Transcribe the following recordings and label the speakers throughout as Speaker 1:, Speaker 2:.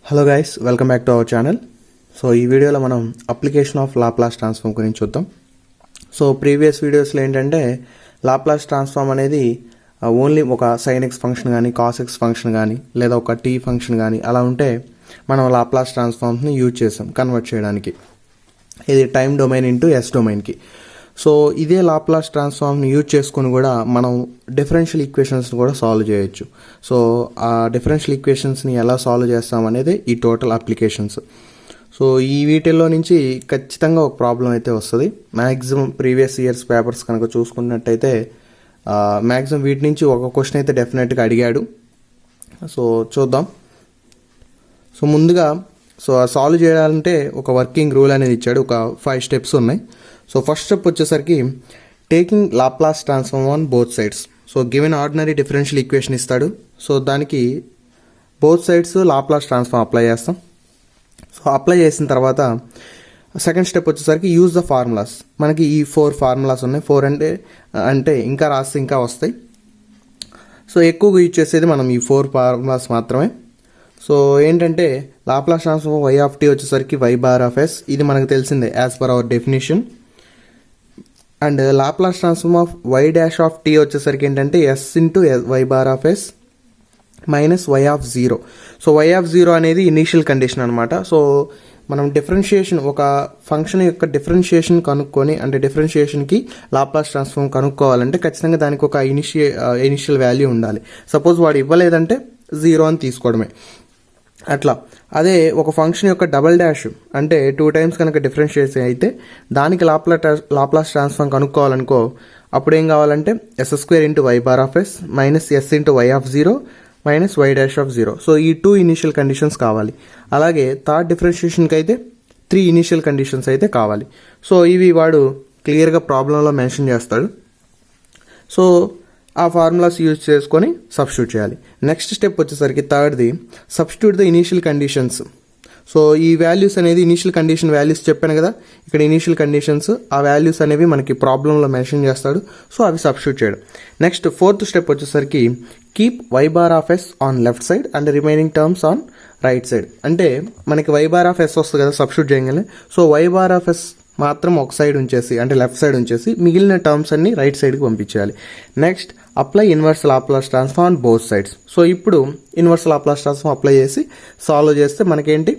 Speaker 1: Hello guys, welcome back to our channel. So ఈ వీడియోలో మనం అప్లికేషన్ ఆఫ్ లాప్లాస్ ట్రాన్స్ఫార్మ్ గురించి చూద్దాం. సో ప్రీవియస్ వీడియోస్లో ఏంటంటే లాప్లాస్ ట్రాన్స్ఫార్మ్ అనేది ఓన్లీ ఒక సైన్ ఎక్స్ ఫంక్షన్ కానీ కాస్ ఎక్స్ ఫంక్షన్ కానీ లేదా ఒక టీ ఫంక్షన్ కానీ అలా ఉంటే మనం లాప్లాస్ ట్రాన్స్ఫార్మ్స్ని యూజ్ చేసాం కన్వర్ట్ చేయడానికి, ఇది టైం డొమైన్ ఇంటూ ఎస్ డొమైన్కి. సో ఇదే లాప్లాస్ ట్రాన్స్ఫార్మ్ని యూజ్ చేసుకొని కూడా మనం డిఫరెన్షియల్ ఈక్వేషన్స్ని కూడా సాల్వ్ చేయొచ్చు. సో ఆ డిఫరెన్షియల్ ఈక్వేషన్స్ని ఎలా సాల్వ్ చేస్తాం అనేది ఈ టోటల్ అప్లికేషన్స్. సో ఈ వీటిల్లో నుంచి ఖచ్చితంగా ఒక ప్రాబ్లం అయితే వస్తుంది. మ్యాక్సిమం ప్రీవియస్ ఇయర్స్ పేపర్స్ కనుక చూసుకున్నట్టయితే మ్యాక్సిమం వీటి నుంచి ఒక క్వశ్చన్ అయితే డెఫినెట్గా అడిగాడు. సో చూద్దాం. సో ముందుగా సాల్వ్ చేయాలంటే ఒక వర్కింగ్ రూల్ అనేది ఇచ్చాడు. ఒక 5 స్టెప్స్ ఉన్నాయి. సో ఫస్ట్ స్టెప్ వచ్చేసరికి taking Laplace transform on both sides. So given ordinary differential equation ఇస్తాడు. సో దానికి both sides Laplace transform apply చేస్తాం. సో అప్లై చేసిన తర్వాత సెకండ్ స్టెప్ వచ్చేసరికి యూజ్ ద ఫార్ములాస్. మనకి ఈ 4 ఫార్ములాస్ ఉన్నాయి. 4 అంటే ఇంకా రాస్తే ఇంకా వస్తాయి. సో ఎక్కువగా యూజ్ చేసేది మనం ఈ 4 ఫార్ములాస్ మాత్రమే. సో ఏంటంటే Laplace transform Y of tea వచ్చేసరికి వై బార్ ఆఫ్ ఎస్, ఇది మనకు తెలిసిందే as per our definition. And Laplace transform of Y dash of tea వచ్చేసరికి ఏంటంటే S into why bar of yes minus why of zero. So Y of zero అనేది initial condition అనమాట. So మనం differentiation, ఒక function యొక్క differentiation కనుక్కొని, అంటే డిఫరెన్షియేషన్కి Laplace transform కనుక్కోవాలంటే ఖచ్చితంగా దానికి ఒక ఇనిషియల్ వాల్యూ ఉండాలి. సపోజ్ వాడు ఇవ్వలేదంటే 0 అని తీసుకోవడమే. అట్లా అదే ఒక ఫంక్షన్ యొక్క డబల్ డాష్ అంటే 2 టైమ్స్ కనుక డిఫరెన్షియేట్ అయితే దానికి లాప్లాస్ ట్రాన్స్ఫార్మ్ కనుక్కోవాలనుకో, అప్పుడు ఏం కావాలంటే s² into why bar of yes minus yes into why of zero minus why dash of zero. So ఈ 2 ఇనిషియల్ కండిషన్స్ కావాలి. అలాగే థర్డ్ డిఫరెన్షియేషన్కి అయితే 3 ఇనిషియల్ కండిషన్స్ అయితే కావాలి. సో ఇవి వాడు క్లియర్గా ప్రాబ్లంలో మెన్షన్ చేస్తాడు. సో ఆ ఫార్ములాస్ యూజ్ చేసుకొని సబ్స్టిట్యూట్ చేయాలి. నెక్స్ట్ స్టెప్ వచ్చేసరికి థర్డ్ది, substitute the initial conditions. So ఈ వాల్యూస్ అనేది ఇనీషియల్ కండిషన్ వాల్యూస్ చెప్పాను కదా, ఇక్కడ ఇనీషియల్ కండిషన్స్, ఆ వాల్యూస్ అనేవి మనకి ప్రాబ్లంలో మెన్షన్ చేస్తాడు. సో అవి సబ్స్టిట్యూట్ చేయడం. నెక్స్ట్ ఫోర్త్ స్టెప్ వచ్చేసరికి keep Y bar of S on left side and remaining terms on right side. అంటే మనకి వై బార్ ఆఫ్ ఎస్ వస్తుంది కదా సబ్స్టిట్యూట్ చేయగానే, so why bar of S మాత్రం ఒక సైడ్ ఉంచేసి, అంటే లెఫ్ట్ సైడ్ ఉంచేసి మిగిలిన టర్మ్స్ అన్ని రైట్ సైడ్కి పంపించేయాలి. Next apply inverse Laplace transform on both sides. So ఇప్పుడు ఇన్వర్స్ లాప్లాస్ ట్రాన్స్ఫార్మ్ అప్లై చేసి సాల్వ్ చేస్తే మనకేంటి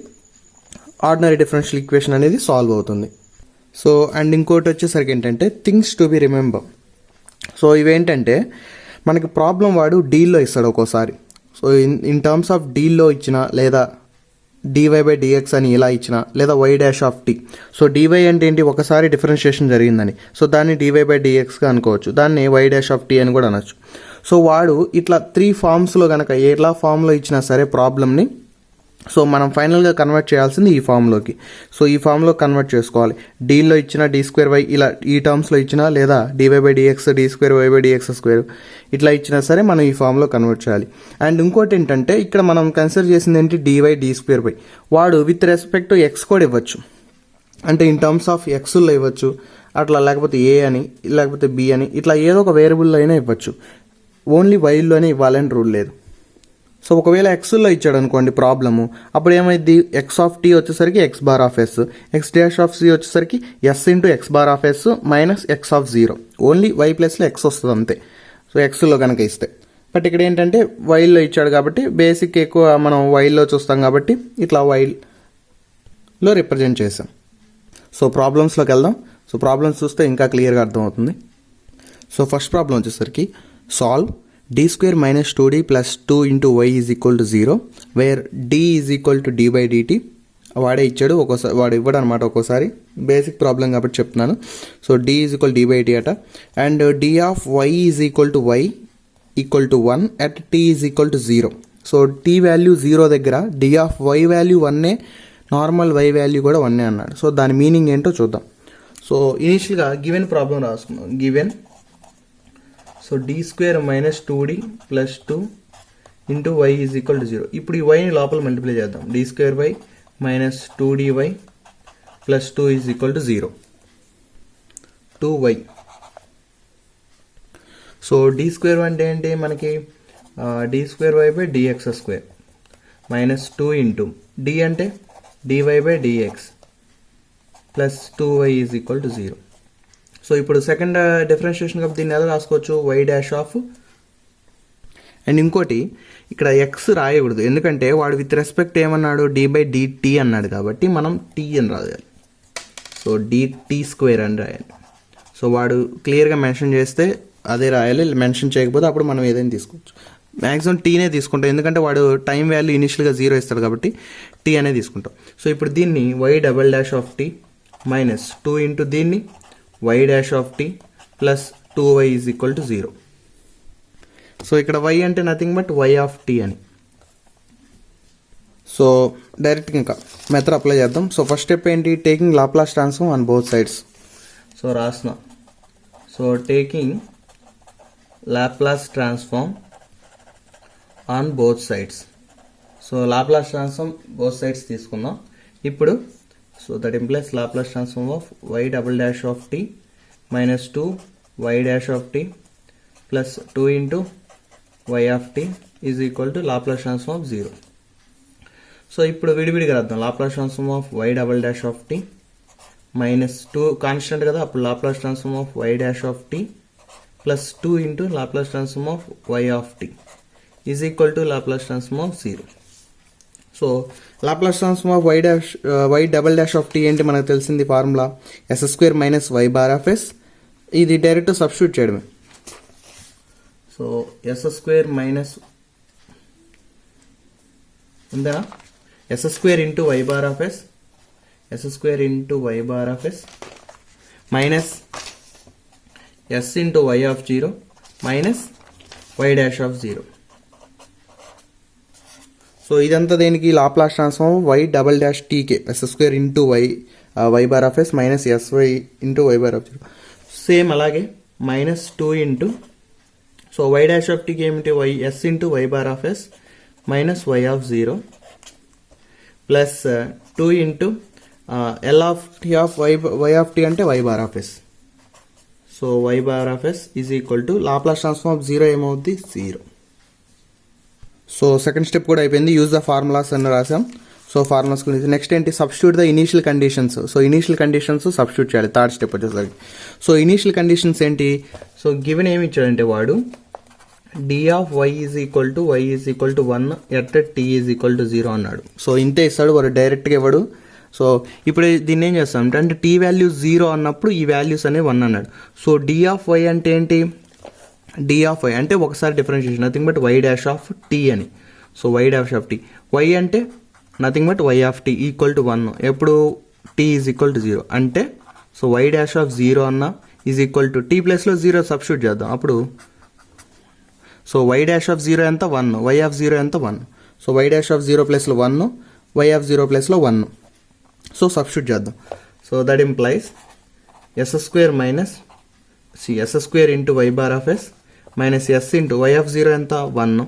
Speaker 1: ఆర్డినరీ డిఫరెన్షియల్ ఈక్వేషన్ అనేది సాల్వ్ అవుతుంది. సో అండ్ ఇంకోటి వచ్చేసరికి ఏంటంటే things to be remember. So ఇవేంటంటే మనకి ప్రాబ్లం వాడు డీల్లో ఇస్తాడు ఒక్కోసారి. సో ఇన్ టర్మ్స్ ఆఫ్ డీల్లో ఇచ్చిన, లేదా dy/dx అని ఇలా ఇచ్చిన, లేదా y dash of T. So dy అంటే ఏంటి, ఒకసారి డిఫరెన్షియేషన్ జరిగిందని, సో దాన్ని dy/dxగా అనుకోవచ్చు, దాన్ని y డాష్ ఆఫ్ టీ అని కూడా అనొచ్చు. సో వాడు ఇట్లా 3 ఫామ్స్లో కనుక ఎలా ఫామ్లో ఇచ్చినా సరే ప్రాబ్లమ్ని, సో మనం ఫైనల్గా కన్వర్ట్ చేయాల్సింది ఈ ఫామ్లోకి. సో ఈ ఫామ్లో కన్వర్ట్ చేసుకోవాలి. డీల్లో ఇచ్చిన d²y ఇలా ఈ టర్మ్స్లో ఇచ్చినా, లేదా dy/dx d²y/dx² ఇట్లా ఇచ్చినా సరే మనం ఈ ఫామ్లో కన్వర్ట్ చేయాలి. అండ్ ఇంకోటి ఏంటంటే ఇక్కడ మనం కన్సిడర్ చేసింది ఏంటి, dy d²y. వాడు విత్ రెస్పెక్ట్ టు ఎక్స్ కూడా ఇవ్వచ్చు, అంటే ఇన్ టర్మ్స్ ఆఫ్ ఎక్స్లో ఇవ్వచ్చు అట్లా, లేకపోతే ఏ అని, లేకపోతే బి అని, ఇట్లా ఏదో ఒక వేరియబుల్లో అయినా ఇవ్వచ్చు. ఓన్లీ వైల్లోనే ఇవ్వాలని రూల్ లేదు. సో ఒకవేళ ఎక్స్లో ఇచ్చాడు అనుకోండి ప్రాబ్లము, అప్పుడు ఏమైంది, ఎక్స్ ఆఫ్ టీ వచ్చేసరికి X bar of S, X dash of C వచ్చేసరికి yes into X bar of yes minus X of zero. Only Y ప్లస్లో ఎక్స్ వస్తుంది అంతే. సో ఎక్స్లో కనుక ఇస్తే, బట్ ఇక్కడ ఏంటంటే వైల్లో ఇచ్చాడు కాబట్టి బేసిక్ ఎక్కువ మనం వైల్లో చూస్తాం కాబట్టి ఇట్లా వైల్లో రిప్రజెంట్ చేసాం. సో ప్రాబ్లమ్స్లోకి వెళ్దాం. సో ప్రాబ్లమ్స్ చూస్తే ఇంకా క్లియర్గా అర్థమవుతుంది. సో ఫస్ట్ ప్రాబ్లం వచ్చేసరికి solve d² minus 2d plus 2 into y is equal to 0 where d is equal to d/dt. వాడే ఇచ్చాడు, ఒక్కోసారి వాడు ఇవ్వడు అనమాట, ఒక్కోసారి బేసిక్ ప్రాబ్లం కాబట్టి చెప్తున్నాను. So d is equal to d/dt అట, and d of y is equal to y equal to 1 at t is equal to 0. So t value 0 దగ్గర d of y value 1, normal y value కూడా 1 అన్నాడు. So దాని meaning ఏంటో చూద్దాం. So ఇనీషియల్గా given problem రాసుకున్నాం. Given so d² minus 2d plus 2 into y is equal to 0. ఇప్పుడు ఈ వైని లోపల మల్టిప్లై చేద్దాం. d² minus 2dy plus 2 is equal to 0, 2y. So d² అంటే ఏంటి మనకి d²y/dx². మైనస్ 2 ఇంటూ డి అంటే D Y by D X plus 2y is equal to 0. So ఇప్పుడు second differentiation కాబట్టి దీన్ని ఎలా రాసుకోవచ్చు, వై డాష్ ఆఫ్, అండ్ ఇంకోటి ఇక్కడ ఎక్స్ రాయకూడదు ఎందుకంటే వాడు విత్ రెస్పెక్ట్ ఏమన్నాడు డి బై డిటీ అన్నాడు కాబట్టి మనం టీ అని రాయాలి. సో డిటీ స్క్వేర్ అని రాయాలి. సో వాడు క్లియర్గా మెన్షన్ చేస్తే అదే రాయాలి, మెన్షన్ చేయకపోతే అప్పుడు మనం ఏదైనా తీసుకోవచ్చు. మ్యాక్సిమం టీనే తీసుకుంటాం ఎందుకంటే వాడు టైం వాల్యూ ఇనిషియల్గా 0 ఇస్తాడు కాబట్టి టీ అనే తీసుకుంటాం. సో ఇప్పుడు దీన్ని y double dash of tea minus 2 into దీన్ని y dash of tea plus 2y is equal to 0. So ఇక్కడ y అంటే nothing but y of t అని. సో డైరెక్ట్గా ఇంకా మెథడ్ అప్లై చేద్దాం. సో ఫస్ట్ స్టెప్ ఏంటి, taking Laplace transform on both sides. So రాసిన, so taking Laplace transform on both sides. So Laplace transform both sides తీసుకుందాం ఇప్పుడు. So that implies Laplace transform of Y double dash of tea minus 2 Y dash of tea plus 2 into why of T is equal to Laplace transform of 0. So ఇప్పుడు విడివిడిగా రాద్దాం. Laplace transform of Y double dash of tea minus 2 constant కదా, అప్పుడు Laplace transform of Y dash of tea plus 2 into Laplace transform of why of T is equal to Laplace transform of 0. So Laplace transform of why double dash of T ఏంటి మనకు తెలిసింది formula S square minus Y bar of S. ఇది direct substitute చేయడమే. So yes square minus ఉందా, S square into why bar of S, S square into why bar of yes minus yes into why of 0 minus why dash of 0. So ఇదంతా దేనికి, Laplace transform Y double dash టీకే S square into why bar of yes minus S Y into why bar of 0. Same అలాగే minus 2 into, so y dash of టీకి ఏమిటి y s into why bar of yes minus why of 0 plus 2 into L of t of why of t అంటే y bar of yes. So why bar of yes is equal to Laplace transform of 0 ఏమవుద్ది 0. So second step కూడా అయిపోయింది, use the formulas అని రాసాం. So formulas గురించి next ఏంటి, substitute the initial conditions. So initial conditions substitute చేయాలి third step వచ్చేసరికి. So initial conditions ఏంటి, సో గివెన్ ఏమి ఇచ్చాడంటే వాడు D of Y is equal to 1 at T is equal to 0 అన్నాడు. సో ఇంతే ఇస్తాడు వాడు, డైరెక్ట్గా ఇవ్వడు. సో ఇప్పుడు దీన్ని ఏం చేస్తాం అంటే టీ వాల్యూ 0 అన్నప్పుడు ఈ వాల్యూస్ అనేవి 1 అన్నాడు. సో డి ఆఫ్ వై అంటే ఏంటి, డి ఆఫ్ వై అంటే ఒకసారి differentiation nothing but y dash of t అని. So y dash of t, y అంటే nothing but y of t equal to 1 ఎప్పుడు టీ ఈజ్ ఈక్వల్ టు 0 అంటే. So y dash of 0 అన్న is equal to tea ప్లస్లో 0 substitute చేద్దాం అప్పుడు. So y dash of 0 ఎంత 1, why of 0 ఎంత 1. So y dash of 0 ప్లస్లో 1, వై ఆఫ్ 0 ప్లస్లో 1. సో సబ్స్టిట్యూట్ చేద్దాం. So that implies S square minus S square into why bar of yes minus yes into why of 0 ఎంత 1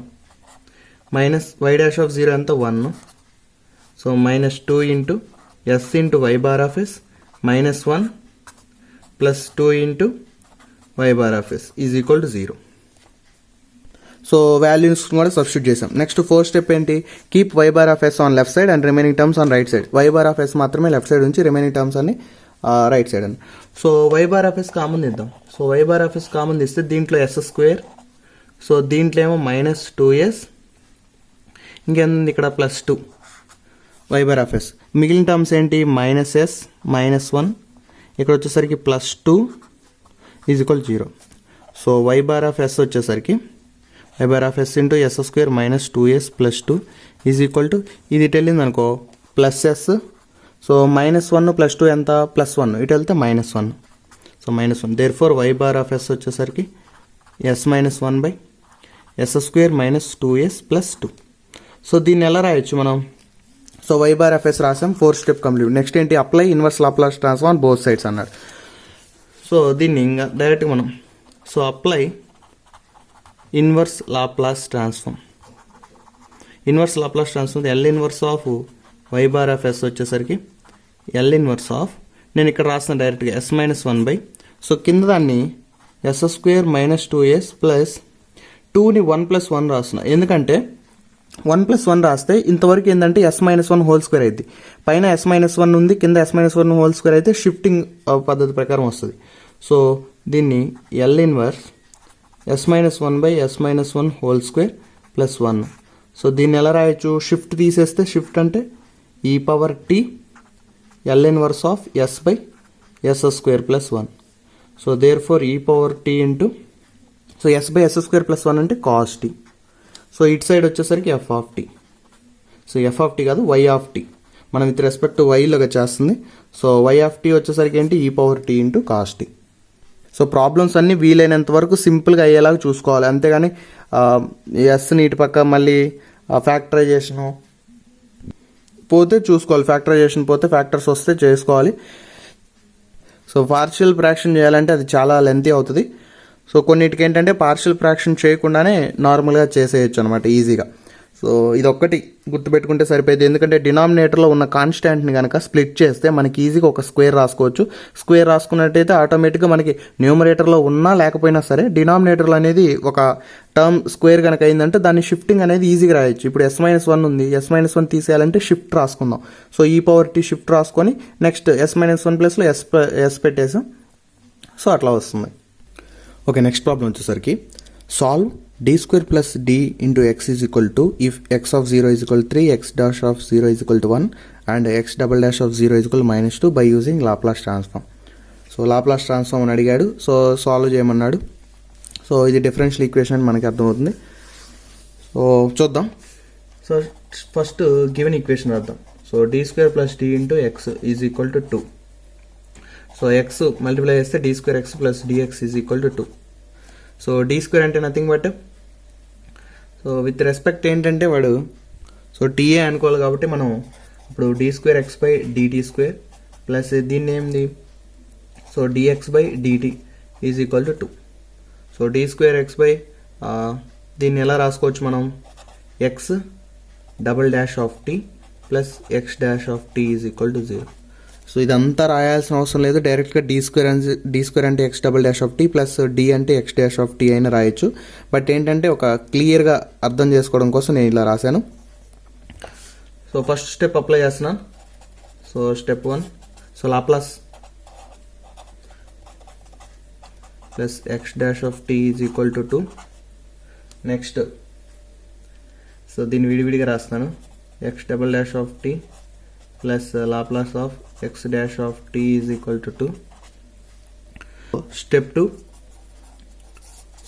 Speaker 1: minus y dash of 0 ఎంత 1. So minus 2 into yes into why bar of yes minus 1 plus 2 into why bar of yes is equal to 0. So values కూడా substitute చేసాం. Next fourth step ఏంటి, keep Y bar of S on left side and remaining terms on right side. Y bar of S మాత్రమే left side నుంచి, remaining terms అన్ని right side అని. So why bar of yes common ఇద్దాం. So why bar of yes common ఇస్తే దీంట్లో yes square, so దీంట్లో ఏమో minus 2s, ఇంకేంది ఇక్కడ plus 2 y bar of s. మిగిలిన టర్మ్స్ ఏంటి, మైనస్ ఎస్ మైనస్ 1, ఇక్కడ వచ్చేసరికి plus 2 is equal 0. So why bar of yes వచ్చేసరికి why bar of yes into s square minus 2s plus 2 is equal to, ఇది ఇటు వెళ్ళింది అనుకో plus s. So minus 1 plus 2 ఎంత ప్లస్ 1, ఇటు వెళ్తే minus 1. So minus 1 therefore y bar of yes వచ్చేసరికి S minus 1 by yes square minus 2s plus 2. So దీన్ని ఎలా రాయొచ్చు మనం, so why bar of S రాసాం, ఫోర్త్ స్టెప్ కంప్లీట్. నెక్స్ట్ ఏంటి, apply inverse Laplace transform both sides అన్నాడు. So దీన్ని ఇంకా డైరెక్ట్గా మనం, so apply inverse Laplace transform. Inverse Laplace transform L inverse of Y bar of yes వచ్చేసరికి L inverse of, నేను ఇక్కడ రాసిన డైరెక్ట్గా ఎస్ మైనస్ 1 బై, సో కింద దాన్ని yes square minus 2s plus 2ని 1 ప్లస్ 1 రాస్తున్నా, ఎందుకంటే 1+1 రాస్తే ఇంతవరకు ఏంటంటే s-1 హోల్ స్క్వేర్ అయింది. పైన s-1 ఉంది, కింద s-1 హోల్ స్క్వేర్ అయితే షిఫ్టింగ్ పద్ధతి ప్రకారం వస్తుంది. సో దీన్ని L inverse s-1 whole square plus 1. So దీన్ని ఎలా రాయొచ్చు? షిఫ్ట్ తీసేస్తే షిఫ్ట్ అంటే e⁻t L inverse of s/s² plus 1. So therefore e⁻t into so s/s² plus 1 అంటే cos t. సో ఇటు సైడ్ వచ్చేసరికి f of t. So f of t కాదు y of t, మనం విత్ రెస్పెక్ట్ వైలోగా చేస్తుంది. So y of t వచ్చేసరికి ఏంటి? e⁻t into cos t. So problems అన్నీ వీలైనంత వరకు సింపుల్గా అయ్యేలాగా చూసుకోవాలి, అంతేగాని ఎస్ని ఇటు పక్క మళ్ళీ ఫ్యాక్టరైజేషను పోతే చూసుకోవాలి, ఫ్యాక్టరైజేషన్ పోతే ఫ్యాక్టర్స్ వస్తే చేసుకోవాలి. సో పార్షియల్ ఫ్రాక్షన్ చేయాలంటే అది చాలా లెంతీ అవుతుంది. సో కొన్నిటికి ఏంటంటే పార్షియల్ ఫ్రాక్షన్ చేయకుండానే నార్మల్గా చేసేయచ్చు అనమాట ఈజీగా. సో ఇదొక్కటి గుర్తుపెట్టుకుంటే సరిపోయింది, ఎందుకంటే డినామినేటర్లో ఉన్న కాన్స్టాంట్ని కనుక స్ప్లిట్ చేస్తే మనకి ఈజీగా ఒక స్క్వేర్ రాసుకోవచ్చు. స్క్వేర్ రాసుకున్నట్టయితే ఆటోమేటిక్గా మనకి న్యూమరేటర్లో ఉన్నా లేకపోయినా సరే డినామినేటర్లో అనేది ఒక టర్మ్ స్క్వేర్ కనుక అయిందంటే దాన్ని షిఫ్టింగ్ అనేది ఈజీగా రాయొచ్చు. ఇప్పుడు s-1 ఉంది, s-1 తీసేయాలంటే షిఫ్ట్ రాసుకుందాం. సో e⁻t షిఫ్ట్ రాసుకొని నెక్స్ట్ s-1 ప్లస్లో s పెట్టేసాం. సో అట్లా వస్తుంది. ఓకే, నెక్స్ట్ ప్రాబ్లం వచ్చేసరికి solve d² plus d into x is equal to if x of 0 is equal 3, x dash of 0 is equal to 1 and x double dash of 0 is equal -2 by using Laplace transform. So Laplace transform అని అడిగాడు, so solve చేయమన్నాడు. So ఇది differential equation మనకి అర్థమవుతుంది. So చూద్దాం. So first given equation రాద్దాం. So d² plus d into x is equal to 2. So x multiply చేస్తే d²x plus dx is equal to 2. So d² అంటే nothing but so with respect ఏంటంటే వాడు so TA అనుకోవాలి కాబట్టి మనం ఇప్పుడు d²x by dt² plus దీన్ని ఏంది so dx by dt is equal to 2. So d²x by దీన్ని ఎలా రాసుకోవచ్చు మనం? x double dash of t plus x dash of t is equal to 0. So ఇదంతా రాయాల్సిన అవసరం లేదు, డైరెక్ట్గా d² అంటే x double dash of t plus d అంటే x డాష్ ఆఫ్ t అయినా రాయొచ్చు. బట్ ఏంటంటే ఒక క్లియర్గా అర్థం చేసుకోవడం కోసం నేను ఇలా రాశాను. సో ఫస్ట్ స్టెప్ అప్లై చేస్తున్నాను. So step 1, so Laplace plus x dash of t is equal to 2. Next so దీన్ని విడివిడిగా రాస్తున్నాను. x double dash of t plus Laplace of x dash of t is equal to 2. Step 2,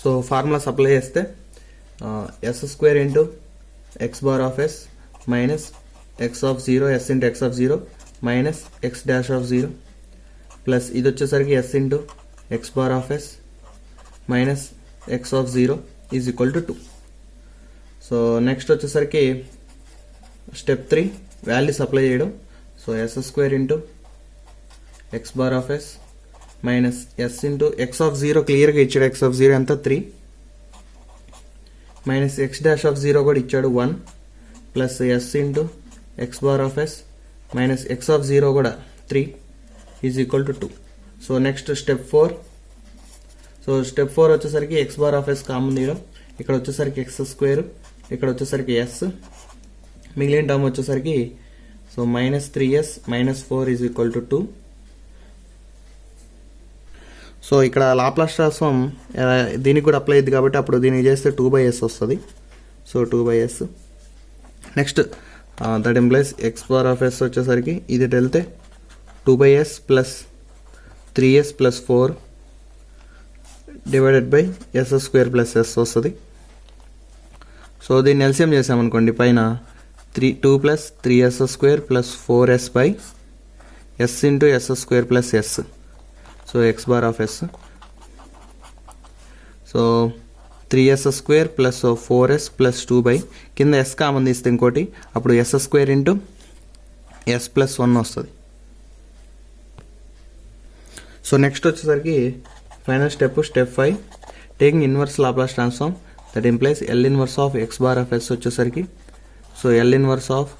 Speaker 1: so formulas apply చేస్తే s² into x bar of s minus x of 0 s into x of 0 minus x dash of 0 plus ఇది వచ్చేసరికి s into x bar of s minus x of 0 is equal to 2. So next వచ్చేసరికి step 3 values apply చేయడం. So s² into x bar of s minus s into x of 0 క్లియర్గా ఇచ్చాడు, x of 0 ఎంత 3 minus x dash of 0 కూడా ఇచ్చాడు 1 plus s into x bar of s minus x of 0 కూడా 3 is equal to 2. So next step 4. So step 4 వచ్చేసరికి x bar of s common తీయడం, ఇక్కడ వచ్చేసరికి x², ఇక్కడ వచ్చేసరికి s, మిగిలిన టర్మ్ వచ్చేసరికి so minus 3s minus 4 is equal to 2. So ఇక్కడ లాప్లాస్ ట్రాన్స్ఫార్మ్ దీనికి కూడా అప్లై అయ్యింది కాబట్టి అప్పుడు దీనికి చేస్తే 2/s వస్తుంది. So 2/s. Next that implies x bar of s వచ్చేసరికి ఇది వెళ్తే 2/s plus 3s plus 4 divided by s² plus s వస్తుంది. సో దీన్ని ఎల్సిఎం చేసామనుకోండి, పైన 2 plus 3s² plus 4s by s into s² plus s. So x bar of s so 3s² plus 4s plus 2 by కింద s common తీస్తే ఇంకోటి అప్పుడు s² into s plus 1 వస్తుంది. So next వచ్చేసరికి final step 5 taking inverse Laplace transform that implies L inverse of x bar of s వచ్చేసరికి so L inverse of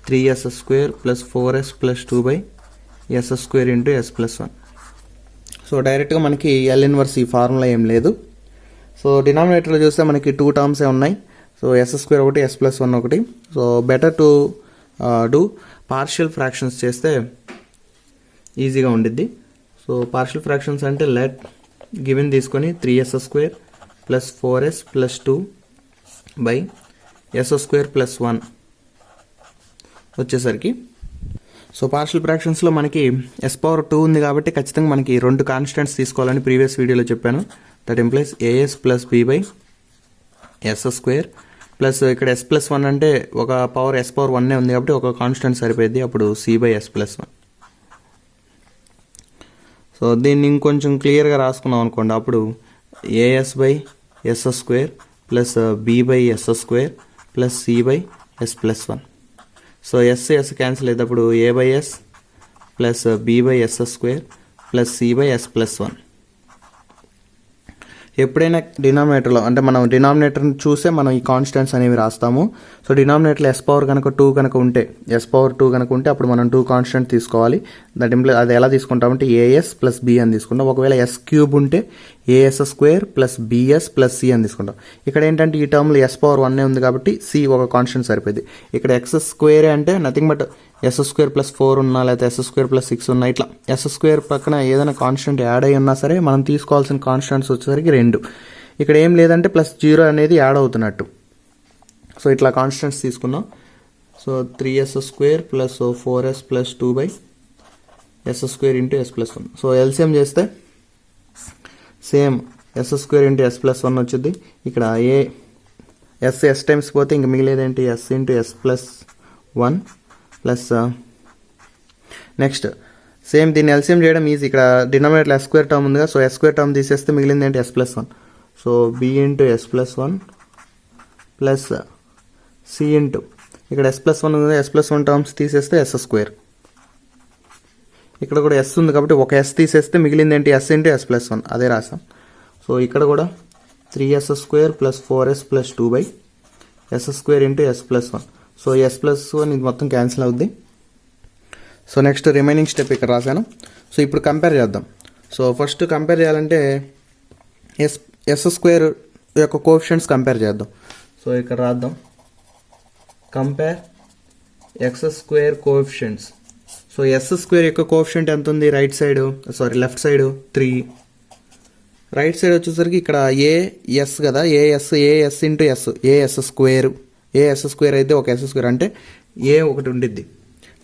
Speaker 1: 3s² plus 4s plus 2 by s² into s plus 1. So డైరెక్ట్గా మనకి L inverse ఈ formula ఏం లేదు. So డినామినేటర్లో చూస్తే మనకి 2 టర్మ్సే ఉన్నాయి. సో ఎస్ స్క్వేర్ ఒకటి ఎస్ ప్లస్ వన్ ఒకటి. So better to do partial fractions చేస్తే ఈజీగా ఉండిద్ది. సో పార్షియల్ ఫ్రాక్షన్స్ అంటే లెట్ గివెన్ తీసుకొని 3s square plus 4s plus 2 by yes square plus 1 వచ్చేసరికి, సో పార్షియల్ ఫ్రాక్షన్స్లో మనకి ఎస్ పవర్ 2 ఉంది కాబట్టి ఖచ్చితంగా మనకి 2 కాన్స్టెంట్స్ తీసుకోవాలని ప్రీవియస్ వీడియోలో చెప్పాను. That implies A S plus B by yes square plus ఇక్కడ ఎస్ ప్లస్ 1 అంటే ఒక పవర్ ఎస్ పవర్ 1 ఉంది కాబట్టి ఒక కాన్స్టెంట్ సరిపోయింది, అప్పుడు c by s plus 1. So దీన్ని ఇంకొంచెం క్లియర్గా రాసుకున్నాం అనుకోండి, అప్పుడు a s by yes square plus B by yes square plus c by s plus 1. So s cancel అయ్యేటప్పుడు a by s plus B by yes square plus c by s plus 1. ఎప్పుడైనా డినామినేటర్లో అంటే మనం డినామినేటర్ని చూసే మనం ఈ కాన్స్టెంట్స్ అనేవి రాస్తాము. So డినామినేటర్లో yes power కనుక 2 కనుక ఉంటే, ఎస్ పవర్ 2 కనుక ఉంటే అప్పుడు మనం 2 కాన్స్టెంట్ తీసుకోవాలి. దట్ ఇంప్లై అది ఎలా తీసుకుంటామంటే ఏఎస్ ప్లస్ బి అని తీసుకుంటాం. ఒకవేళ ఎస్ క్యూబ్ ఉంటే A S square plus B S plus C అని తీసుకుంటాం. ఇక్కడ ఏంటంటే ఈ టర్మ్లో ఎస్ పవర్ 1 ఉంది కాబట్టి సి ఒక కాన్స్టెంట్ సరిపోయింది. ఇక్కడ ఎక్స్ స్క్వేర్ అంటే nothing but S square plus 4 ఉన్నా లేకపోతే ఎస్ స్క్వేర్ ప్లస్ 6 ఉన్నా, ఇట్లా ఎస్ స్క్వేర్ పక్కన ఏదైనా కాన్స్టెంట్ యాడ్ అయ్యి ఉన్నా సరే మనం తీసుకోవాల్సిన కాన్స్టెంట్స్ వచ్చేసరికి 2. ఇక్కడ ఏం లేదంటే ప్లస్ 0 అనేది యాడ్ అవుతున్నట్టు. సో ఇట్లా కాన్స్టెంట్స్ తీసుకున్నాం. So 3s square plus 4s plus 2 by yes square into yes plus 1. So LCM చేస్తే same s square into yes plus 1 వచ్చింది. ఇక్కడ ఏ ఎస్ టైమ్స్ పోతే ఇంక మిగిలేదేంటి s into yes plus 1 plus next same దీన్ని LCM చేయడం easy. ఇక్కడ denominator s square term ఉందిగా, సో ఎస్ స్క్వేర్ టర్మ్ తీసేస్తే మిగిలింది ఏంటి s plus 1. So b into yes plus 1 plus C into ఇక్కడ ఎస్ ప్లస్ 1 ఉంది, ఎస్ ప్లస్ 1 టర్మ్స్ తీసేస్తే ఎస్ స్క్వేర్. ఇక్కడ కూడా ఎస్ ఉంది కాబట్టి ఒక ఎస్ తీసేస్తే మిగిలింది ఏంటి ఎస్ ఇంటూ ఎస్ ప్లస్ 1, అదే రాసాం. సో ఇక్కడ కూడా 3s square plus 4s plus 2 by yes square into yes plus 1. So S plus 1 ఇది మొత్తం క్యాన్సిల్ అవుద్ది. సో నెక్స్ట్ రిమైనింగ్ స్టెప్ ఇక్కడ రాశాను. సో ఇప్పుడు కంపేర్ చేద్దాం. సో ఫస్ట్ కంపేర్ చేయాలంటే ఎస్ స్క్వేర్ యొక్క కోఎఫిషియంట్స్ కంపేర్ చేద్దాం. సో ఇక్కడ రాద్దాం compare X square coefficients. So yes square యొక్క కోఎఫిషియంట్ ఎంత ఉంది right side, left side 3. Right side వచ్చేసరికి ఇక్కడ ఏఎస్ కదా, A S into S, A S square అయితే ఒక ఎస్ స్క్వేర్ అంటే ఏ ఒకటి ఉండిద్ది.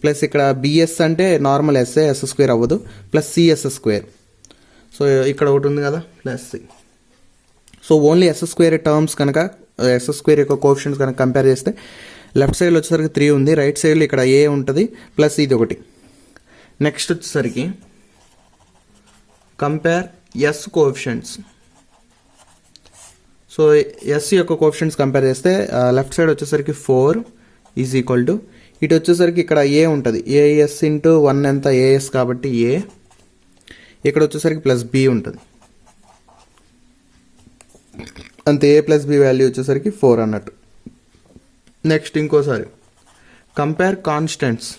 Speaker 1: ప్లస్ ఇక్కడ బిఎస్ అంటే నార్మల్ ఎస్ స్క్వేర్ అవ్వదు, ప్లస్ సిఎస్ స్క్వేర్. సో ఇక్కడ ఒకటి ఉంది కదా plus C. So only S square terms కనుక ఎస్ స్క్వేర్ యొక్క కోఎఫిషియంట్స్ కనుక కంపేర్ చేస్తే లెఫ్ట్ సైడ్లో వచ్చేసరికి 3 ఉంది, రైట్ సైడ్లో ఇక్కడ ఏ ఉంటుంది ప్లస్ ఇది ఒకటి. నెక్స్ట్ వచ్చేసరికి compare S coefficients. So S యొక్క కోఎఫిషియంట్స్ కంపేర్ చేస్తే లెఫ్ట్ సైడ్ వచ్చేసరికి 4 ఈజ్ ఈక్వల్ టు, ఇటు వచ్చేసరికి ఇక్కడ ఏ ఉంటుంది, ఏఎస్ ఇంటూ 1 ఎంత ఏఎస్ కాబట్టి ఏ, ఇక్కడ వచ్చేసరికి ప్లస్ బి ఉంటుంది అంతే. ఏ ప్లస్ బి వాల్యూ వచ్చేసరికి 4 అన్నట్టు. నెక్స్ట్ ఇంకోసారి కంపేర్ కాన్స్టెంట్స్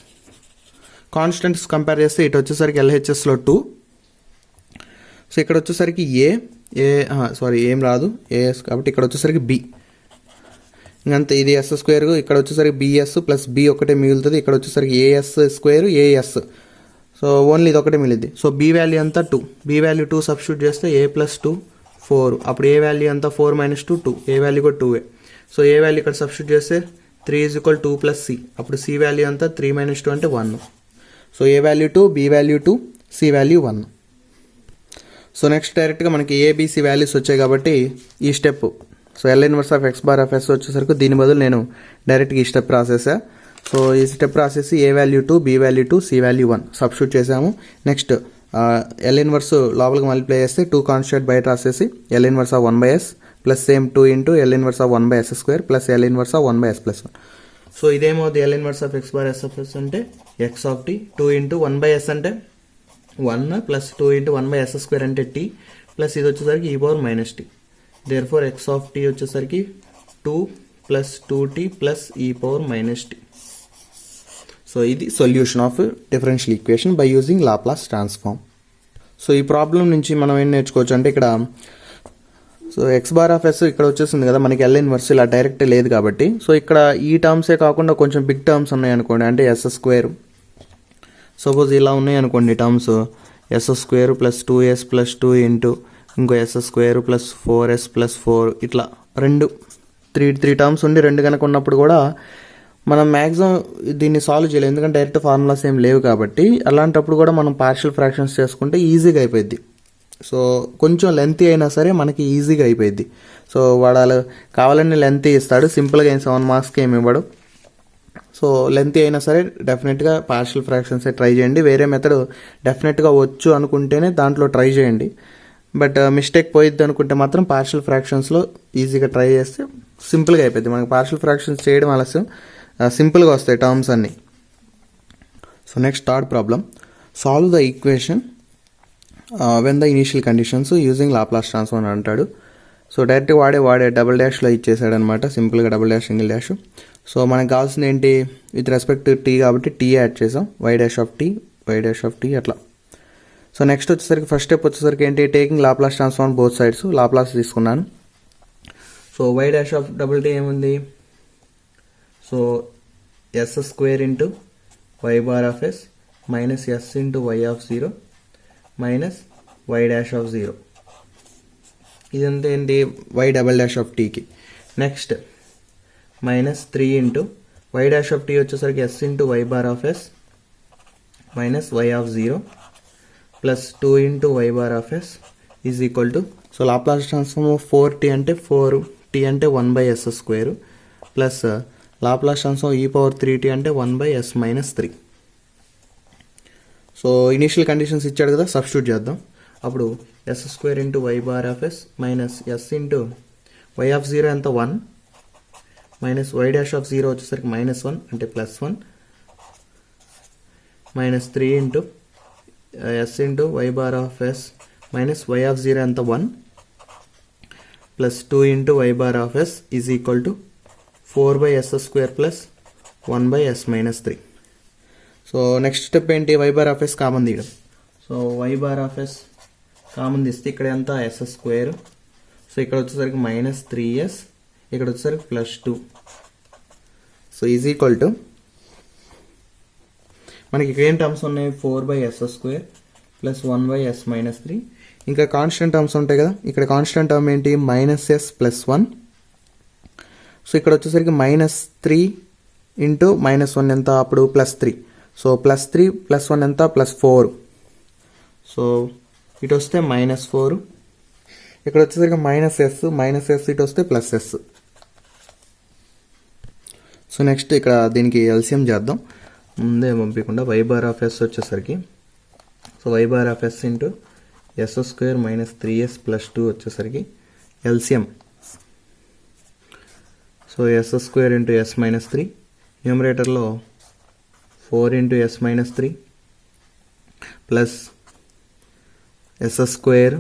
Speaker 1: కంపేర్ చేస్తే ఇటు వచ్చేసరికి ఎల్హెచ్ఎస్లో 2. సో ఇక్కడ వచ్చేసరికి ఏం రాదు ఏఎస్ కాబట్టి ఇక్కడ వచ్చేసరికి బి ఇంకంతే. ఇది ఎస్ స్క్వేర్, ఇక్కడ వచ్చేసరికి బిఎస్ ప్లస్ బి ఒకటే మిగులుతుంది. ఇక్కడ వచ్చేసరికి A S square A S, so only ఇది ఒకటే మిగిలింది. సో బి వాల్యూ అంతా 2, బి వాల్యూ 2 సబ్స్టిట్యూట్ చేస్తే ఏ ప్లస్ 2 4, అప్పుడు ఏ వాల్యూ అంతా 4 మైనస్ 2 2, ఏ వాల్యూ కూడా 2. సో ఏ వాల్యూ ఇక్కడ సబ్స్టిట్యూట్ చేస్తే 3 ఈజ్ ఈక్వల్ 2 ప్లస్ సి, అప్పుడు సి వాల్యూ అంతా 3 మైనస్ 2 అంటే 1. So a value 2, b value 2, c value 1. So next డైరెక్ట్గా మనకి ఏబిసి వాల్యూస్ వచ్చాయి కాబట్టి ఈ step, so L inverse of x bar of yes వచ్చేసరికి దీని బదులు నేను డైరెక్ట్గా ఈ స్టెప్ రాసేసా. సో ఈ స్టెప్ రాసేసి a value 2, b value 2, c value 1 substitute చేసాము. నెక్స్ట్ ఎల్ ఇన్వర్స్ లోపలికి మల్టిప్లై చేస్తే 2 కాన్స్టెంట్ బయట రాసేసి L inverse of 1/s plus same 2 into L inverse of 1/s square plus L inverse of 1/s plus 1. So ఇదేమవుతుంది L inverse of x bar s of s అంటే x of t, 2 into 1/s అంటే 1 plus 2 into 1/s square అంటే t plus ఇది వచ్చేసరికి ఈ power minus t. There four X of tea వచ్చేసరికి 2 plus 2t plus E power minus T. So ఇది solution of differential equation by using Laplace transform. So ఈ problem నుంచి మనం ఏం నేర్చుకోవచ్చు అంటే ఇక్కడ so X bar of S ఇక్కడ వచ్చేసింది కదా, మనకి ఎల్ ఇన్వర్స్ ఇలా డైరెక్ట్ లేదు కాబట్టి. సో ఇక్కడ ఈ టర్మ్సే కాకుండా కొంచెం బిగ్ టర్మ్స్ ఉన్నాయి అనుకోండి, అంటే ఎస్ స్క్వేర్. సపోజ్ ఇలా ఉన్నాయి అనుకోండి terms, s square plus 2s plus 2 into ఇంకో s square plus 4s plus 4, ఇట్లా త్రీ టర్మ్స్ ఉండి రెండు కనుక ఉన్నప్పుడు కూడా మనం మ్యాక్సిమం దీన్ని సాల్వ్ చేయలేము, ఎందుకంటే డైరెక్ట్ ఫార్ములాస్ ఏం లేవు కాబట్టి. అలాంటప్పుడు కూడా మనం పార్షియల్ ఫ్రాక్షన్స్ చేసుకుంటే ఈజీగా అయిపోయింది. సో కొంచెం లెంతీ అయినా సరే మనకి ఈజీగా అయిపోయింది. సో వాడు కావాలని లెంతీ ఇస్తాడు, సింపుల్గా 7 మార్క్స్కి ఏమి ఇవ్వడు. సో లెంతీ అయినా సరే డెఫినెట్గా పార్షియల్ ఫ్రాక్షన్సే ట్రై చేయండి. వేరే మెథడ్ డెఫినెట్గా వచ్చు అనుకుంటేనే దాంట్లో ట్రై చేయండి. బట్ మిస్టేక్ పోయిద్ది అనుకుంటే మాత్రం పార్షియల్ ఫ్రాక్షన్స్లో ఈజీగా ట్రై చేస్తే సింపుల్గా అయిపోద్ది. మనకి పార్షియల్ ఫ్రాక్షన్స్ చేయడం ఆలస్యం, సింపుల్గా వస్తాయి టర్మ్స్ అన్నీ. So next third problem, solve the equation when the initial conditions using Laplace transform అని అంటాడు. సో డైరెక్ట్ వాడే డబుల్ డాష్లో ఇచ్చేసాడు అనమాట, సింపుల్గా double dash single dash. So మనకు కావాల్సింది ఏంటి, విత్ రెస్పెక్ట్ టు టీ కాబట్టి టీ యాడ్ చేసాం, వై డాష్ ఆఫ్ టీ అట్లా. సో నెక్స్ట్ వచ్చేసరికి ఫస్ట్ స్టెప్ వచ్చేసరికి ఏంటి, taking Laplace transform both sides, Laplace తీసుకున్నాను. So y dash of double t ఏముంది, so yes square into why bar of yes minus yes into why of 0 minus why dash of 0. ఇదంతా ఏంటి, y double dash of టీకి. Next minus 3 into y dash of tea వచ్చేసరికి yes into why bar of yes minus why of 0 plus 2 into why bar of yes is equal to, so Laplace transform of 4t అంటే 4t అంటే 1/s square plus Laplace transform e⁻3t అంటే 1/s minus 3. So initial conditions ఇచ్చాడు కదా, substitute చేద్దాం. అప్పుడు yes square into why bar of yes minus yes into why of 0 ఎంత 1 minus y dash of 0 వచ్చేసరికి -1 అంటే +1 minus 3 into yes into why bar of yes minus why of 0 ఎంత 1 plus 2 into why bar of yes is equal to 4/s square plus 1/s minus 3. So next step ఏంటి, y bar of yes common తీయడం. So why bar of yes common తీస్తే ఇక్కడ ఎంత yes square, so ఇక్కడ వచ్చేసరికి -3s, ఇక్కడ వచ్చేసరికి +2. So is equal to, మనకి ఇక్కడ ఏం టర్మ్స్ ఉన్నాయి, 4/s square plus 1/s minus 3. ఇంకా కాన్స్టెంట్ టర్మ్స్ ఉంటాయి కదా, ఇక్కడ కాన్స్టెంట్ టర్మ్ ఏంటి, -s ప్లస్ 1. సో ఇక్కడ వచ్చేసరికి -3 ఇంటూ -1 ఎంత, అప్పుడు +3. సో +3 + 1 ఎంత, +4. సో ఇటు వస్తే -4, ఇక్కడ వచ్చేసరికి -s ఇటు వస్తే +s. సో నెక్స్ట్ ఇక్కడ దీనికి ఎల్సిఎం చేద్దాం, ముందే పంపించకుండా. వై బార్ ఆఫ్ ఎస్ వచ్చేసరికి, so why bar of yes into s square minus 3s plus 2 వచ్చేసరికి LCM. So yes square into yes minus 3, న్యూమరేటర్లో 4 into yes minus 3 plus yes square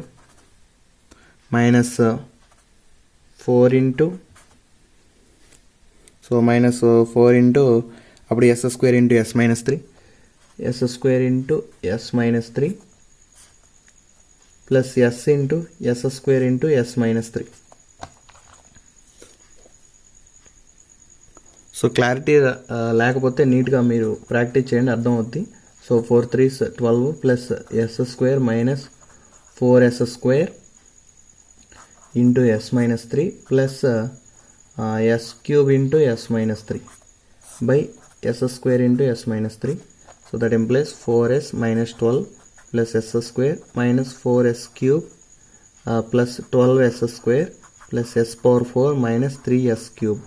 Speaker 1: minus 4 into, so -4 into అప్పుడు yes square into yes minus 3, s square into yes minus 3 plus s into s square into yes minus 3. So clarity లేకపోతే నీట్గా మీరు practice చేయండి, అర్థం అవుద్ది. So 4 3s 12 plus yes square minus 4s square into yes minus 3 plus S cube into yes minus 3 by yes square into yes minus 3. So that implies 4s minus 12 plus yes square minus 4s cube plus 12s square plus s power 4 minus 3s cube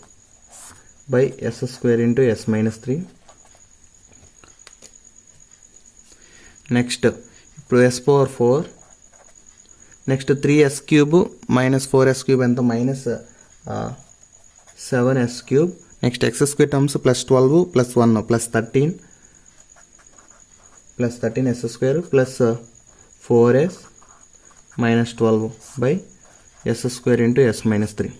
Speaker 1: by s square into s minus 3. Next ఇప్పుడు s power 4, next 3s cube minus 4s cube ఎంత, -7s cube. Next X square terms plus 12 plus 1 plus 13 S square plus 4s minus 12 by yes square into yes minus 3.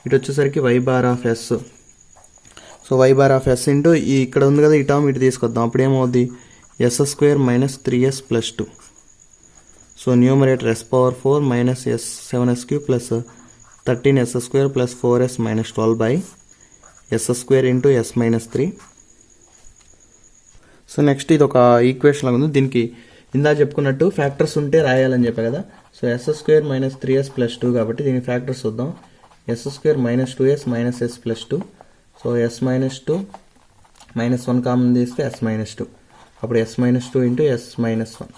Speaker 1: ఇటు వచ్చేసరికి why bar of yes, so why bar of yes into ఇక్కడ ఉంది కదా ఈ term ఇటు తీసుకొద్దాం, అప్పుడు ఏమవుద్ది, S square minus 3s plus 2. So numerator s power 4 minus s7s cube plus 13s square plus 4s minus 12 by s square into s minus 3. So next ఇది ఒక ఈక్వేషన్ లాగా ఉంది. దీనికి ఇందా చెప్పుకున్నట్టు ఫ్యాక్టర్స్ ఉంటే రాయాలని చెప్పా కదా. So s square minus 3s plus 2 కాబట్టి దీని ఫ్యాక్టర్స్ చూద్దాం. s square minus 2s minus s plus 2. So s minus 2 minus 1 common తీస్తే s మైనస్ 2, అప్పుడు s minus 2 into s minus 1.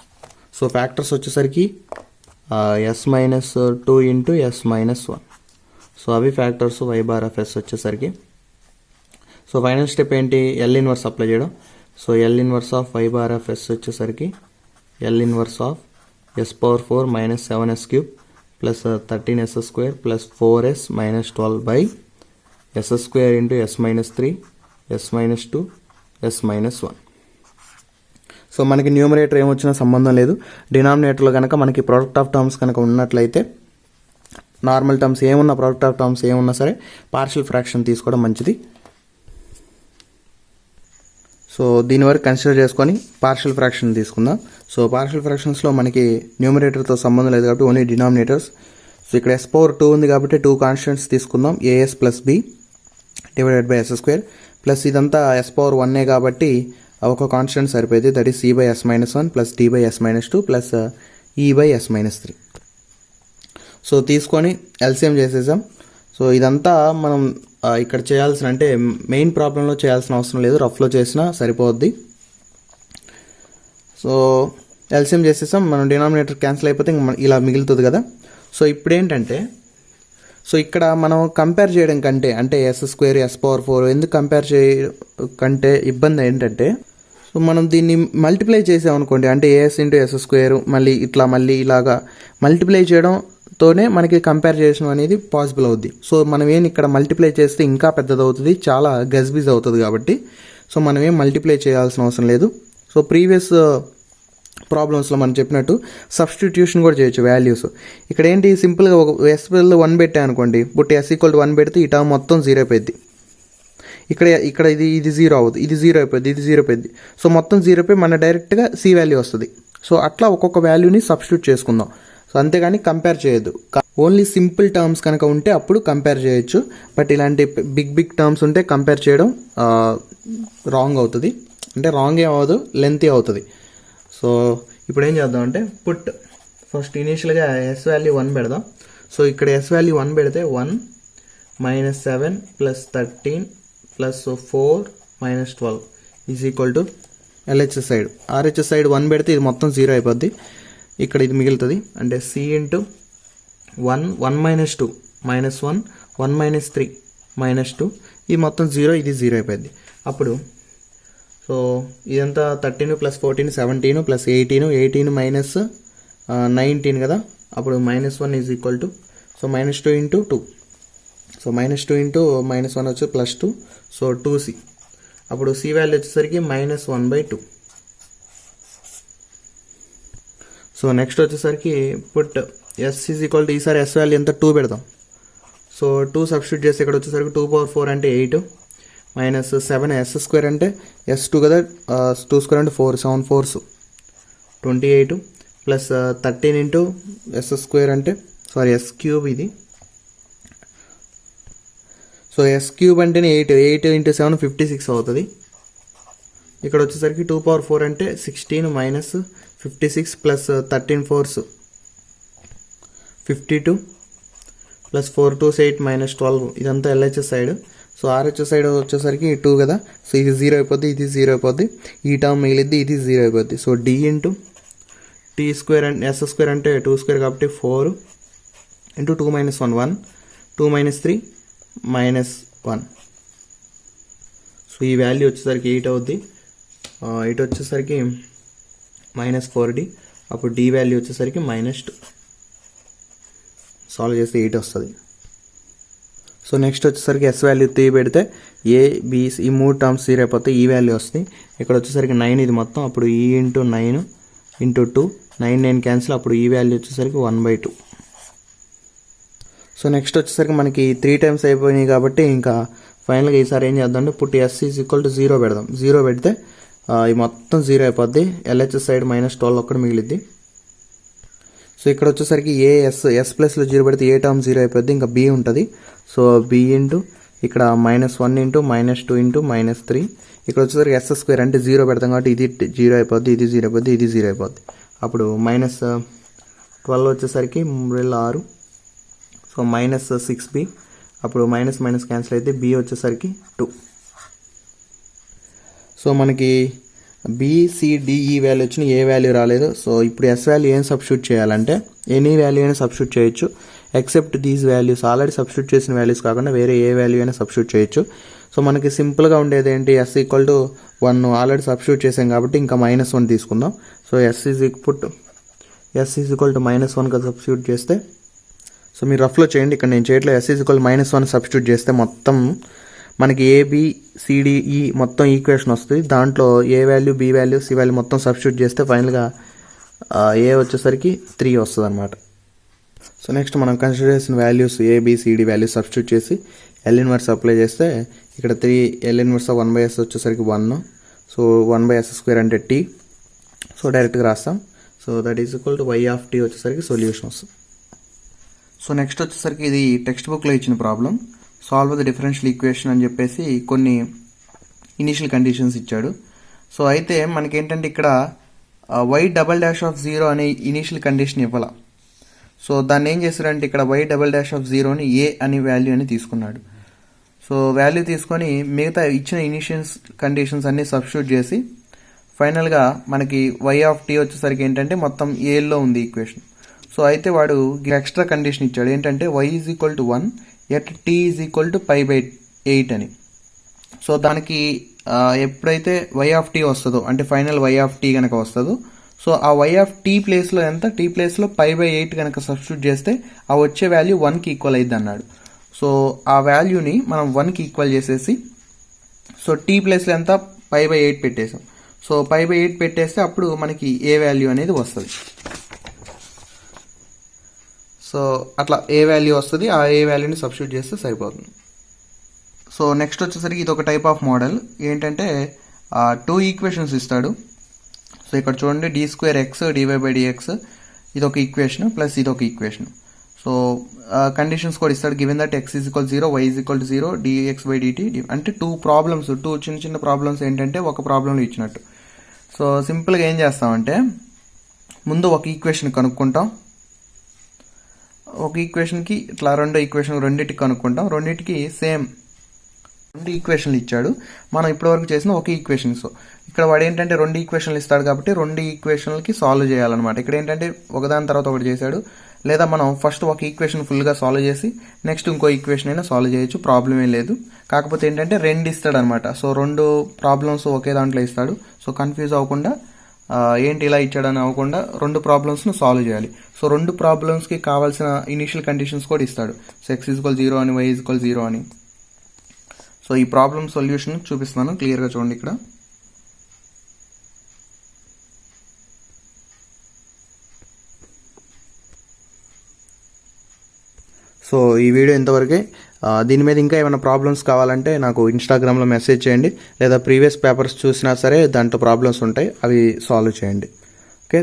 Speaker 1: So factors వచ్చేసరికి s minus 2 into s minus 1. So అవి factors y bar of s వచ్చేసరికి. So final step ఏంటి, L inverse apply చేయడం. So L inverse of y bar of s వచ్చేసరికి L inverse of s power 4 minus 7s cube plus 13s square plus 4s minus 12 by s square into s minus 3, s minus 2, s minus 1. So మనకి numerator ఏమొచ్చినా సంబంధం లేదు. డినామినేటర్లో కనుక మనకి product of terms కనుక ఉన్నట్లయితే normal terms ఏమున్నా, product of terms ఏమున్నా సరే పార్షియల్ ఫ్రాక్షన్ తీసుకోవడం మంచిది. సో దీని వరకు కన్సిడర్ చేసుకొని పార్షియల్ ఫ్రాక్షన్ తీసుకుందాం. సో పార్షియల్ ఫ్రాక్షన్స్లో మనకి న్యూమరేటర్తో సంబంధం లేదు కాబట్టి ఓన్లీ డినామినేటర్స్. సో ఇక్కడ s పవర్ 2 ఉంది కాబట్టి 2 కాన్స్టెంట్స్ తీసుకుందాం. as plus b divided by s square plus ఇదంతా s పవర్ 1 కాబట్టి ఒక కాన్స్టెంట్ సరిపోయింది, that is c by s minus 1 plus d by s minus 2 plus e by s minus 3. So తీసుకొని LCM చేసేసాం. So ఇదంతా మనం ఇక్కడ చేయాల్సిన, అంటే మెయిన్ ప్రాబ్లంలో చేయాల్సిన అవసరం లేదు, రఫ్లో చేసినా సరిపోద్ది. సో ఎల్సిఎం చేసేసాం, మనం డినామినేటర్ క్యాన్సిల్ అయిపోతే ఇలా మిగులుతుంది కదా. సో ఇప్పుడు ఏంటంటే, సో ఇక్కడ మనం కంపేర్ చేయడం కంటే, అంటే s స్క్వేర్ s పవర్ 4 ఎందుకు కంపేర్ చేయడం కంటే ఇబ్బంది ఏంటంటే, సో మనం దీన్ని మల్టిప్లై చేసామనుకోండి, అంటే as ఇంటూ s స్క్వేర్ మళ్ళీ ఇలాగా మల్టిప్లై చేయడంతోనే మనకి కంపేర్ చేయడం అనేది పాసిబుల్ అవుద్ది. సో మనం ఏం ఇక్కడ మల్టిప్లై చేస్తే ఇంకా పెద్దది అవుతుంది, చాలా గజ్బిజ్ అవుతుంది కాబట్టి సో మనం ఏం మల్టిప్లై చేయాల్సిన అవసరం లేదు. సో ప్రీవియస్ ప్రాబ్లమ్స్లో మనం చెప్పినట్టు సబ్స్టిట్యూషన్ కూడా చేయొచ్చు వాల్యూస్. ఇక్కడ ఏంటి, సింపుల్గా ఒక s 1 పెట్టా అనుకోండి, బట్ s ఈక్వల్ టు 1 పెడితే ఈ టర్మ్ మొత్తం 0 అయిపోయింది. ఇక్కడ ఇది 0 అవుతుంది, ఇది 0 అయిపోయింది, ఇది 0 అయిపోయింది. సో మొత్తం 0 అయిపోయి మన డైరెక్ట్గా c వాల్యూ వస్తుంది. సో అట్లా ఒక్కొక్క వాల్యూని సబ్స్టిట్యూట్ చేసుకుందాం. సో అంతేగాని కంపేర్ చేయొద్దు. ఓన్లీ సింపుల్ టర్మ్స్ కనుక ఉంటే అప్పుడు కంపేర్ చేయొచ్చు, బట్ ఇలాంటి బిగ్ టర్మ్స్ ఉంటే కంపేర్ చేయడం రాంగ్ అవుతుంది. అంటే రాంగ్ ఏం అవ్వదు, లెంతీ అవుతుంది. సో ఇప్పుడు ఏం చేద్దాం అంటే, ఫస్ట్ ఇనీషియల్గా s వాల్యూ 1 పెడదాం. సో ఇక్కడ s వాల్యూ 1 పెడితే 1 minus 7 plus 13 plus 4 minus 12 is equal to LHS side. RHS side 1 పెడితే ఇది మొత్తం 0 అయిపోద్ది. ఇక్కడ ఇది మిగులుతుంది, అంటే c into 1 minus 2 minus 1 1 minus 3 minus 2, ఇది మొత్తం 0, ఇది 0 అయిపోద్ది. అప్పుడు సో ఇదంతా 13 ప్లస్ 14 17 ప్లస్ 18 మైనస్ 19 కదా. అప్పుడు minus 1 is equal to, so minus 2 into 2, so minus 2 into minus 1 వచ్చి ప్లస్ 2, సో 2c. అప్పుడు c వాల్యూ వచ్చేసరికి మైనస్ 1/2. సో నెక్స్ట్ వచ్చేసరికి put s is equal to, ఈసారి s వాల్యూ ఎంత 2 పెడదాం. సో 2 సబ్స్టిట్యూట్ చేసి ఇక్కడ వచ్చేసరికి 2 పవర్ 4 అంటే 8 మైనస్ 7 s స్క్వేర్ అంటే s2 కదా, 2 స్క్వేర్ అంటే 4, 7 4s 28 plus 13 into s square అంటే s క్యూబ్ ఇది. సో s క్యూబ్ అంటేనే 8 ఇంటూ 7 56 అవుతుంది. ఇక్కడ వచ్చేసరికి 2 పవర్ 4 అంటే 16 minus 56 plus 13 4s 52 plus 4 2s 8 minus 12, ఇదంతా LHS side. So RHS side వచ్చేసరికి 2 కదా, సో ఇది 0 అయిపోద్ది, ఇది 0 అయిపోద్ది, ఈ టర్మ్ మిగిలిద్ది, ఇది 0 అయిపోద్ది. So d into t square అంటే s స్క్వేర్ అంటే 2 స్క్వేర్ కాబట్టి 4 into 2 minus 1 1, 2 minus 3 minus 1. So ఈ వాల్యూ వచ్చేసరికి 8 అవుద్ది. ఇటు వచ్చేసరికి మైనస్ 4d, అప్పుడు d వాల్యూ వచ్చేసరికి మైనస్ 2. సాల్వ్ చేస్తే 8 వస్తుంది. సో నెక్స్ట్ వచ్చేసరికి s వాల్యూ 3 పెడితే a b ఈ 3 టర్మ్స్ 0 అయిపోతే ఈ వాల్యూ వస్తుంది. ఇక్కడ వచ్చేసరికి 9 ఇది మొత్తం, అప్పుడు e ఇంటూ 9 ఇంటూ 2, 9 క్యాన్సిల్, అప్పుడు ఈ వాల్యూ వచ్చేసరికి 1/2. సో నెక్స్ట్ వచ్చేసరికి మనకి 3 టైమ్స్ అయిపోయినాయి కాబట్టి ఇంకా ఫైనల్గా ఈసారి ఏం చేద్దాం అంటే, పుట్టి s ఈజ్ ఈక్వల్ టు 0 పెడదాం. 0 పెడితే ఈ మొత్తం 0 అయిపోద్ది. LHS సైడ్ మైనస్ 12 ఒక్కటి మిగిలిద్ది. సో ఇక్కడ వచ్చేసరికి ఎస్ ప్లస్లో 0 పెడితే ఏ టర్మ్ 0 అయిపోద్ది, ఇంకా బి ఉంటుంది. సో బి ఇంటూ ఇక్కడ -1 ఇంటూ -2 ఇంటూ -3, ఇక్కడ వచ్చేసరికి ఎస్ స్క్వేర్ అంటే 0 పెడతాం కాబట్టి ఇది 0 అయిపోద్ది, ఇది 0 అయిపోద్ది, ఇది 0 అయిపోద్ది. అప్పుడు -12 వచ్చేసరికి 6, సో -6b, అప్పుడు మైనస్ క్యాన్సిల్ అయితే బి వచ్చేసరికి 2. సో మనకి BCDE వాల్యూ వచ్చిన ఏ వాల్యూ రాలేదు. సో ఇప్పుడు ఎస్ వాల్యూ ఏం సబ్స్టిట్యూట్ చేయాలంటే ఎనీ వాల్యూ అయినా సబ్స్టిట్యూట్ చేయొచ్చు, except these values. Already substitute చేసిన వాల్యూస్ కాకుండా వేరే ఏ వాల్యూ అయినా సబ్స్టిట్యూట్ చేయొచ్చు. సో మనకి సింపుల్గా ఉండేది ఏంటి, S = 1 ఆల్రెడీ సబ్స్టిట్యూట్ చేసాం కాబట్టి ఇంకా -1 తీసుకుందాం. సో S = -1గా సబ్స్టిట్యూట్ చేస్తే, సో మీరు రఫ్లో చేయండి, ఇక్కడ నేను చేయట్లేదు. S = -1 సబ్స్టిట్యూట్ చేస్తే మొత్తం మనకి ABCDE మొత్తం ఈక్వేషన్ వస్తుంది. దాంట్లో a value, b value, c value మొత్తం సబ్స్టిట్యూట్ చేస్తే ఫైనల్గా ఏ వచ్చేసరికి 3 వస్తుంది అనమాట. సో నెక్స్ట్ మనం కన్సిడర్ చేసిన వాల్యూస్ ABCD వాల్యూస్ సబ్స్టిట్యూట్ చేసి L ఇన్వర్స్ అప్లై చేస్తే ఇక్కడ 3 L ఇన్వర్స్ 1/s వచ్చేసరికి 1, సో 1/s² అంటే t. సో డైరెక్ట్గా రాస్తాం. So that is equal to y(t) వచ్చేసరికి సొల్యూషన్ వస్తుంది. సో నెక్స్ట్ వచ్చేసరికి ఇది టెక్స్ట్ బుక్లో ఇచ్చిన problem, solve the differential equation అని చెప్పేసి కొన్ని ఇనిషియల్ కండిషన్స్ ఇచ్చాడు. సో అయితే మనకేంటంటే ఇక్కడ y'(0) అనే ఇనిషియల్ కండిషన్ ఇవ్వాల. సో దాన్ని ఏం చేశారంటే ఇక్కడ y'(0)ని a అనే వాల్యూ అని తీసుకున్నాడు. సో వాల్యూ తీసుకొని మిగతా ఇచ్చిన ఇనిషియల్ కండిషన్స్ అన్ని సబ్స్టిట్యూట్ చేసి ఫైనల్గా మనకి y(t) వచ్చేసరికి ఏంటంటే మొత్తం ఏలో ఉంది ఈక్వేషన్. సో అయితే వాడు ఎక్స్ట్రా కండిషన్ ఇచ్చాడు ఏంటంటే y = 1 ఎట్ t = π/8 అని. సో దానికి ఎప్పుడైతే y(t) వస్తుందో అంటే ఫైనల్ y(t) కనుక వస్తుందో, సో ఆ y(t) ప్లేస్లో ఎంత, t ప్లేస్లో π/8 కనుక సబ్స్టిట్యూట్ చేస్తే ఆ వచ్చే వాల్యూ 1కి ఈక్వల్ అయింది అన్నాడు. సో ఆ వాల్యూని మనం 1కి ఈక్వల్ చేసేసి, సో t ప్లేస్లో ఎంత π/8 పెట్టేసాం. సో π/8 పెట్టేస్తే అప్పుడు మనకి ఏ వాల్యూ అనేది వస్తుంది. సో అట్లా ఏ వాల్యూ వస్తుంది, ఆ ఏ వాల్యూని సబ్స్టిట్యూట్ చేస్తే సరిపోతుంది. సో నెక్స్ట్ వచ్చేసరికి ఇది ఒక టైప్ ఆఫ్ మోడల్ ఏంటంటే 2 ఈక్వేషన్స్ ఇస్తాడు. సో ఇక్కడ చూడండి d2x dy/dx ఇది ఒక ఈక్వేషన్ ప్లస్ ఇది ఒక ఈక్వేషన్. సో కండిషన్స్ కూడా ఇస్తాడు, given that x = 0 y = 0 dx/dt అంటే 2 ప్రాబ్లమ్స్, 2 చిన్న ప్రాబ్లమ్స్ ఏంటంటే ఒక ప్రాబ్లంలో ఇచ్చినట్టు. సో సింపుల్గా ఏం చేస్తామంటే ముందు ఒక ఈక్వేషన్ కనుక్కుంటాం, ఒక ఈక్వేషన్కి ఇట్లా రెండింటికి కనుక్కుంటాం, రెండింటికి సేమ్ 2 ఈక్వేషన్లు ఇచ్చాడు. మనం ఇప్పటివరకు చేసిన ఒక ఈక్వేషన్. సో ఇక్కడ వాడు ఏంటంటే 2 ఈక్వేషన్లు ఇస్తాడు కాబట్టి 2 ఈక్వేషన్లకి సాల్వ్ చేయాలన్నమాట. ఇక్కడ ఏంటంటే ఒకదాని తర్వాత ఒకటి చేశాడు, లేదా మనం ఫస్ట్ ఒక ఈక్వేషన్ ఫుల్గా సాల్వ్ చేసి నెక్స్ట్ ఇంకో ఈక్వేషన్ అయినా సాల్వ్ చేయొచ్చు, ప్రాబ్లం ఏం లేదు. కాకపోతే ఏంటంటే 2 ఇస్తాడు అనమాట. సో 2 ప్రాబ్లమ్స్ ఒకే దాంట్లో ఇస్తాడు. సో కన్ఫ్యూజ్ అవ్వకుండా ఏంటి ఇలా ఇచ్చాడని అవ్వకుండా 2 ప్రాబ్లమ్స్ను సాల్వ్ చేయాలి. సో 2 ప్రాబ్లమ్స్కి కావాల్సిన ఇనిషియల్ కండిషన్స్ కూడా ఇస్తాడు. సో x = 0 అని, y = 0 అని. సో ఈ ప్రాబ్లమ్ సొల్యూషన్ చూపిస్తున్నాను, క్లియర్గా చూడండి ఇక్కడ. సో ఈ వీడియో ఇంతవరకే. దీని మీద ఇంకా ఏమైనా ప్రాబ్లమ్స్ కావాలంటే నాకు ఇన్స్టాగ్రామ్లో మెసేజ్ చేయండి, లేదా ప్రీవియస్ పేపర్స్ చూసినా సరే దాంట్లో ప్రాబ్లమ్స్ ఉంటాయి, అవి సాల్వ్ చేయండి. ఓకే.